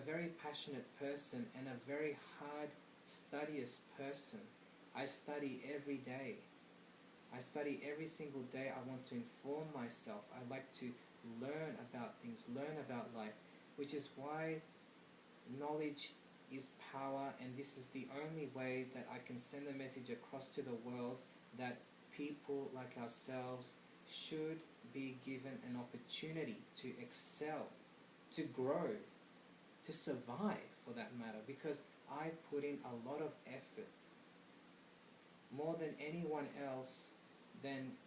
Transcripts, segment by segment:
very passionate person and a very hard studious person. I study every day. I study every single day. I want to inform myself. I like to learn about things, learn about life, which is why knowledge is power, and this is the only way that I can send a message across to the world that people like ourselves should be given an opportunity to excel, to grow, to survive for that matter, because I put in a lot of effort, more than anyone else. Then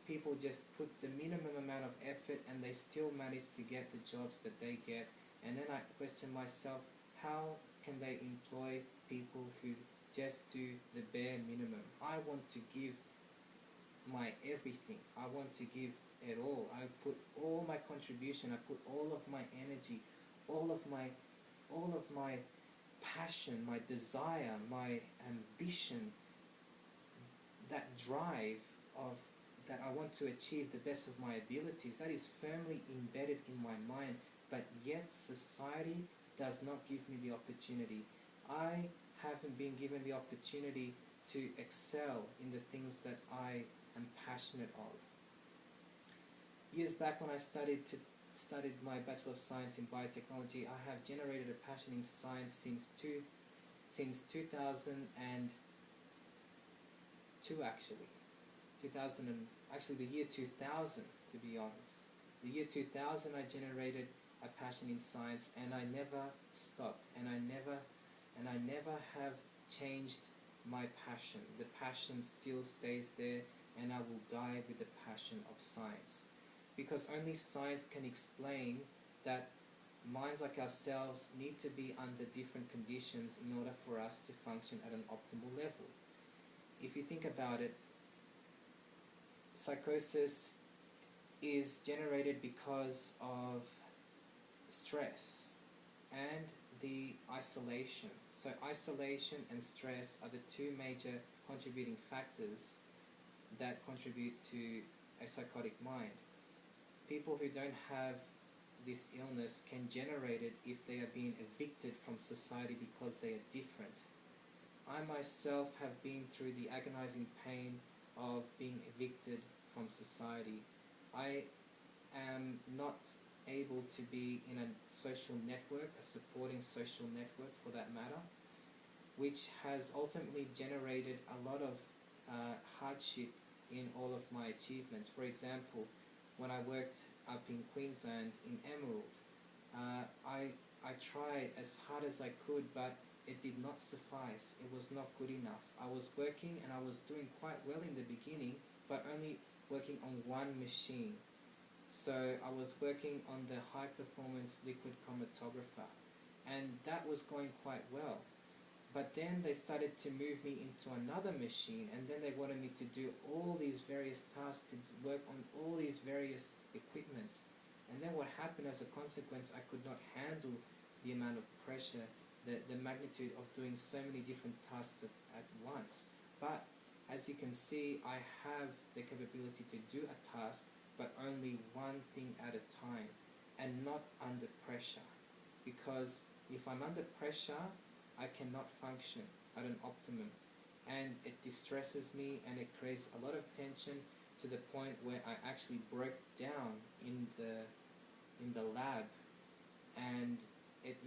people just put the minimum amount of effort and they still manage to get the jobs that they get. And then I question myself, how can they employ people who just do the bare minimum? I want to give my everything. I want to give it all. I put all my contribution, I put all of my energy, all of my passion, my desire, my ambition, that drive of that I want to achieve the best of my abilities, that is firmly embedded in my mind, but yet society does not give me the opportunity. I haven't been given the opportunity to excel in the things that I am passionate of. Years back when I studied my Bachelor of Science in Biotechnology, I have generated a passion in science since 2002 actually. The year 2000, to be honest. The year 2000 I generated a passion in science, and I never stopped, and I never have changed my passion. The passion still stays there, and I will die with the passion of science. Because only science can explain that minds like ourselves need to be under different conditions in order for us to function at an optimal level. If you think about it, psychosis is generated because of stress and the isolation. So isolation and stress are the two major contributing factors that contribute to a psychotic mind. People who don't have this illness can generate it if they are being evicted from society because they are different. I myself have been through the agonizing pain of being evicted from society. I am not able to be in a social network, a supporting social network for that matter, which has ultimately generated a lot of hardship in all of my achievements. For example, when I worked up in Queensland, in Emerald, I tried as hard as I could, but it did not suffice. It was not good enough. I was working and I was doing quite well in the beginning, but only working on one machine. So I was working on the high performance liquid chromatographer, and that was going quite well. But then they started to move me into another machine, and then they wanted me to do all these various tasks, to work on all these various equipments. And then what happened as a consequence, I could not handle the amount of pressure, the magnitude of doing so many different tasks at once. But as you can see, I have the capability to do a task, but only one thing at a time, and not under pressure. Because if I'm under pressure, I cannot function at an optimum, and it distresses me, and it creates a lot of tension to the point where I actually broke down in the lab, and it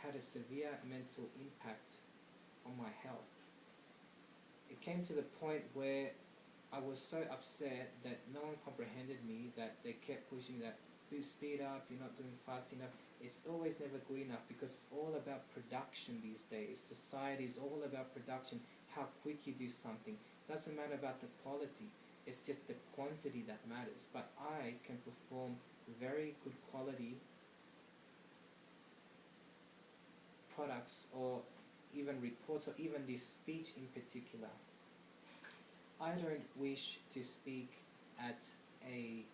had a severe mental impact on my health. It came to the point where I was so upset that no one comprehended me, that they kept pushing that, please speed up, you're not doing fast enough. It's always never good enough, because it's all about production these days. Society is all about production, how quick you do something. Doesn't matter about the quality, it's just the quantity that matters. But I can perform very good quality products, or even reports, or even this speech in particular. I don't wish to speak at a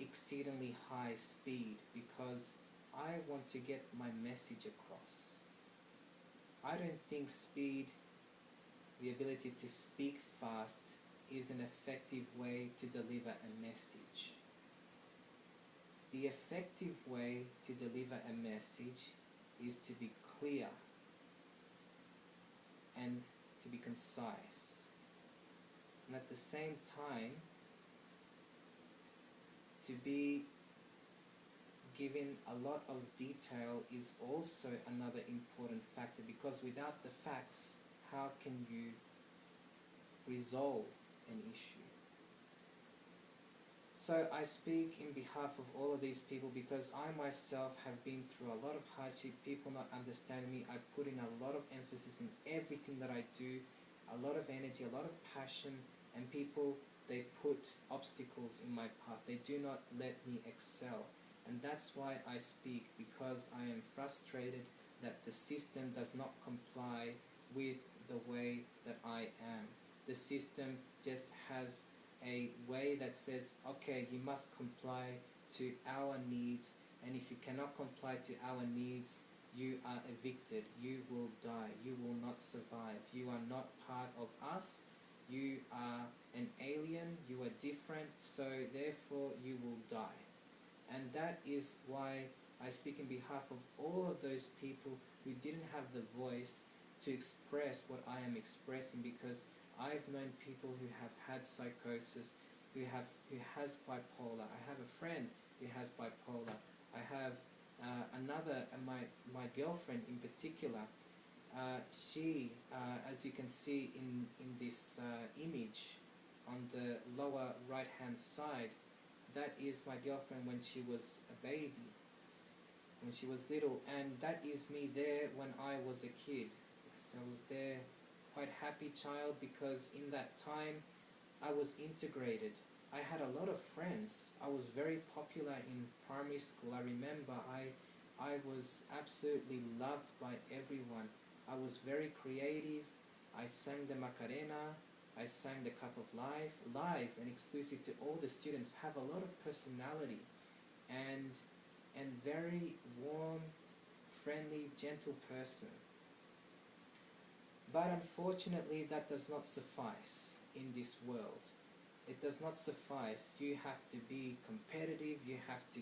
exceedingly high speed, because I want to get my message across. I don't think speed, the ability to speak fast, is an effective way to deliver a message. The effective way to deliver a message is to be clear and to be concise. And at the same time, to be given a lot of detail is also another important factor, because without the facts, how can you resolve an issue? So I speak in behalf of all of these people because I myself have been through a lot of hardship, people not understanding me. I put in a lot of emphasis in everything that I do, a lot of energy, a lot of passion, and people, they put obstacles in my path. They do not let me excel. And that's why I speak, because I am frustrated that the system does not comply with the way that I am. The system just has a way that says, okay, you must comply to our needs, and if you cannot comply to our needs, you are evicted, you will die, you will not survive, you are not part of us, you are an alien, you are different, so therefore you will die. And that is why I speak in behalf of all of those people who didn't have the voice to express what I am expressing, because I've known people who have had psychosis, who has bipolar. I have a friend who has bipolar. I have my girlfriend in particular. She, as you can see in this image on the lower right hand side, that is my girlfriend when she was a baby, when she was little, and that is me there when I was a kid. So I was there, quite happy child, because in that time I was integrated. I had a lot of friends. I was very popular in primary school. I remember I was absolutely loved by everyone. I was very creative. I sang the Macarena. I sang the Cup of Life, live and exclusive to all the students. Have a lot of personality and very warm, friendly, gentle person. But unfortunately, that does not suffice in this world. It does not suffice. You have to be competitive. You have to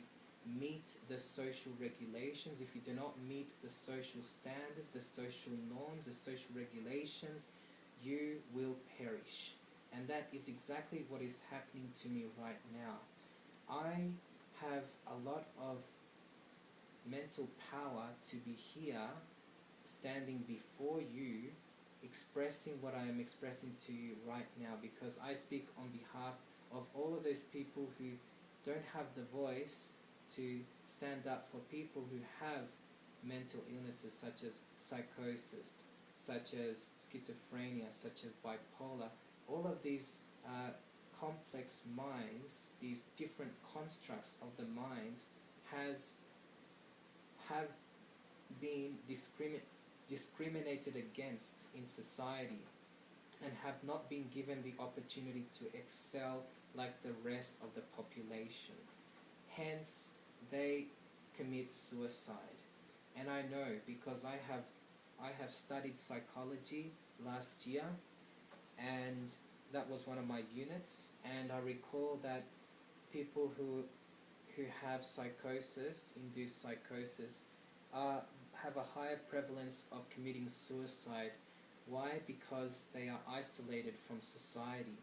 meet the social regulations. If you do not meet the social standards, the social norms, the social regulations, you will perish. And that is exactly what is happening to me right now. I have a lot of mental power to be here, standing before you, expressing what I am expressing to you right now, because I speak on behalf of all of those people who don't have the voice to stand up for people who have mental illnesses such as psychosis, such as schizophrenia, such as bipolar. All of these complex minds, these different constructs of the minds, have been discriminated against in society and have not been given the opportunity to excel like the rest of the population. Hence, they commit suicide. And I know, because I have studied psychology last year, and that was one of my units, and I recall that people who have psychosis, induced psychosis, have a higher prevalence of committing suicide. Why? Because they are isolated from society.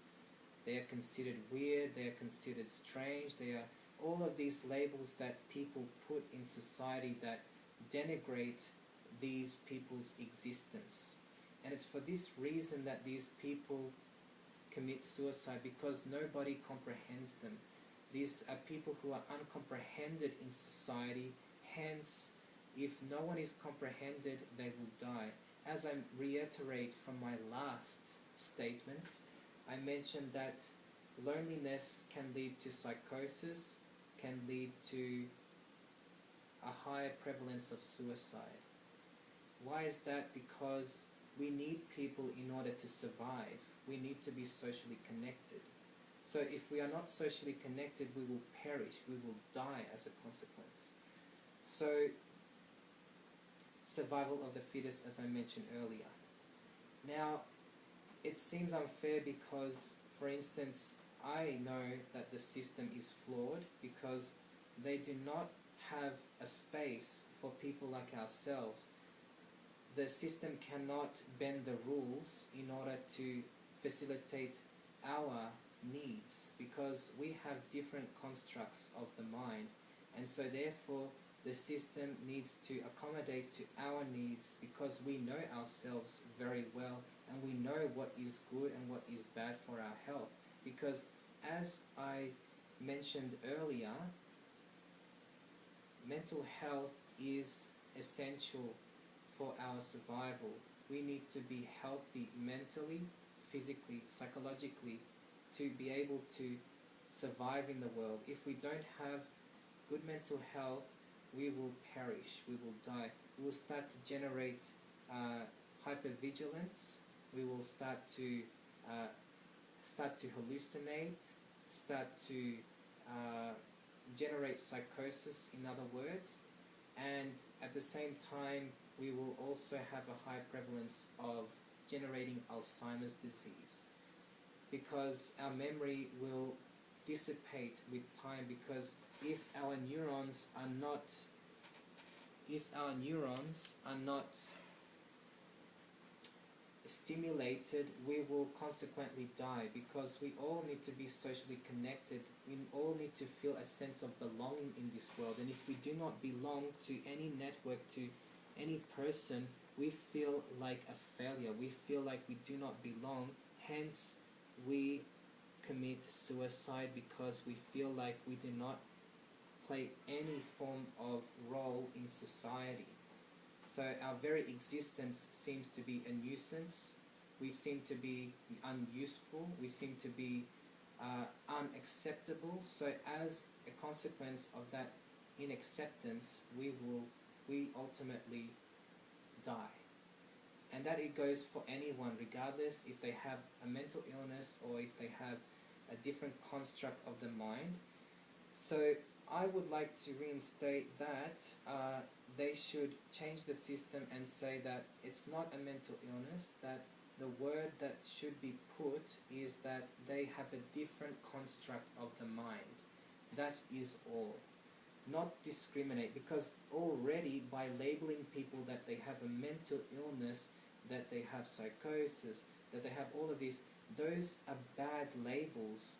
They are considered weird, they are considered strange, they are all of these labels that people put in society that denigrate these people's existence. And it's for this reason that these people commit suicide, because nobody comprehends them. These are people who are uncomprehended in society, hence, if no one is comprehended, they will die. As I reiterate from my last statement, I mentioned that loneliness can lead to psychosis, can lead to a higher prevalence of suicide. Why is that? Because we need people in order to survive. We need to be socially connected. So if we are not socially connected, we will perish, we will die as a consequence. So, survival of the fittest, as I mentioned earlier. Now, it seems unfair because, for instance, I know that the system is flawed because they do not have a space for people like ourselves. The system cannot bend the rules in order to facilitate our needs, because we have different constructs of the mind, and so therefore the system needs to accommodate to our needs, because we know ourselves very well and we know what is good and what is bad for our health. Because as I mentioned earlier, mental health is essential for our survival. We need to be healthy mentally, physically, psychologically, to be able to survive in the world. If we don't have good mental health, we will perish, we will die. We will start to generate hypervigilance, we will start to hallucinate, start to generate psychosis, in other words, and at the same time we will also have a high prevalence of generating Alzheimer's disease, because our memory will dissipate with time. Because if our neurons are not stimulated, we will consequently die, because we all need to be socially connected. We all need to feel a sense of belonging in this world, and if we do not belong to any network, to any person, we feel like a failure. We feel like we do not belong, hence we commit suicide, because we feel like we do not play any form of role in society. So our very existence seems to be a nuisance. We seem to be unuseful. We seem to be unacceptable. So as a consequence of that inacceptance, we ultimately die. And that it goes for anyone, regardless if they have a mental illness or if they have a different construct of the mind. So I would like to reinstate that they should change the system and say that it's not a mental illness, that the word that should be put is that they have a different construct of the mind. That is all. Not discriminate, because already by labeling people that they have a mental illness, that they have psychosis, that they have all of these, those are bad labels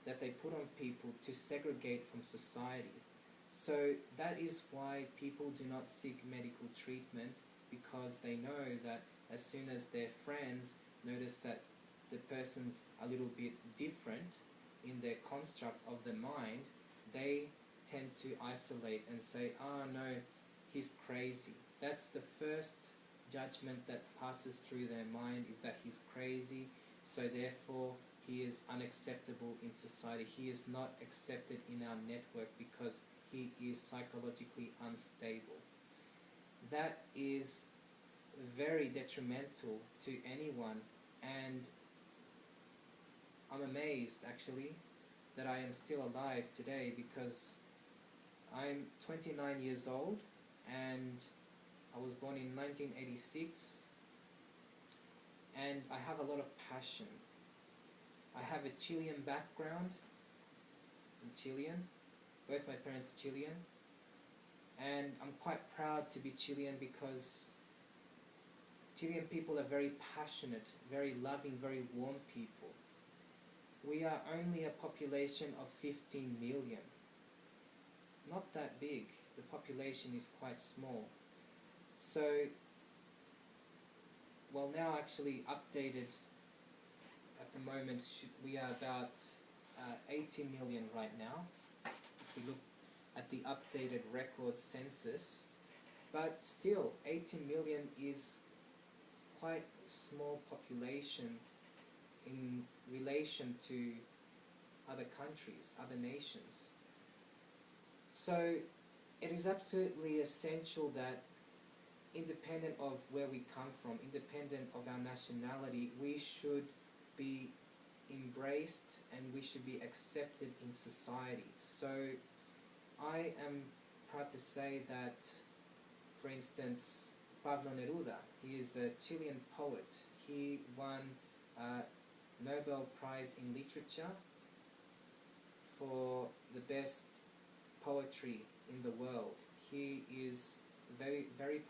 that they put on people to segregate from society. So that is why people do not seek medical treatment, because they know that as soon as their friends notice that the person's a little bit different in their construct of the mind, they tend to isolate and say, "Oh no, he's crazy." That's the first judgment that passes through their mind, is that he's crazy, so therefore he is unacceptable in society. He is not accepted in our network because he is psychologically unstable. That is very detrimental to anyone, and I'm amazed actually that I am still alive today, because I'm 29 years old and I was born in 1986, and I have a lot of passion. I have a Chilean background. I'm Chilean. Both my parents are Chilean. And I'm quite proud to be Chilean, because Chilean people are very passionate, very loving, very warm people. We are only a population of 15 million. Not that big. The population is quite small. So, well, now actually updated at the moment, we are about 80 million right now, if we look at the updated record census. But still, 80 million is quite a small population in relation to other countries, other nations. So it is absolutely essential that, independent of where we come from, independent of our nationality, we should be embraced and we should be accepted in society. So I am proud to say that, for instance, Pablo Neruda, he is a Chilean poet. He won a Nobel Prize in Literature for the best poetry in the world. He is very, very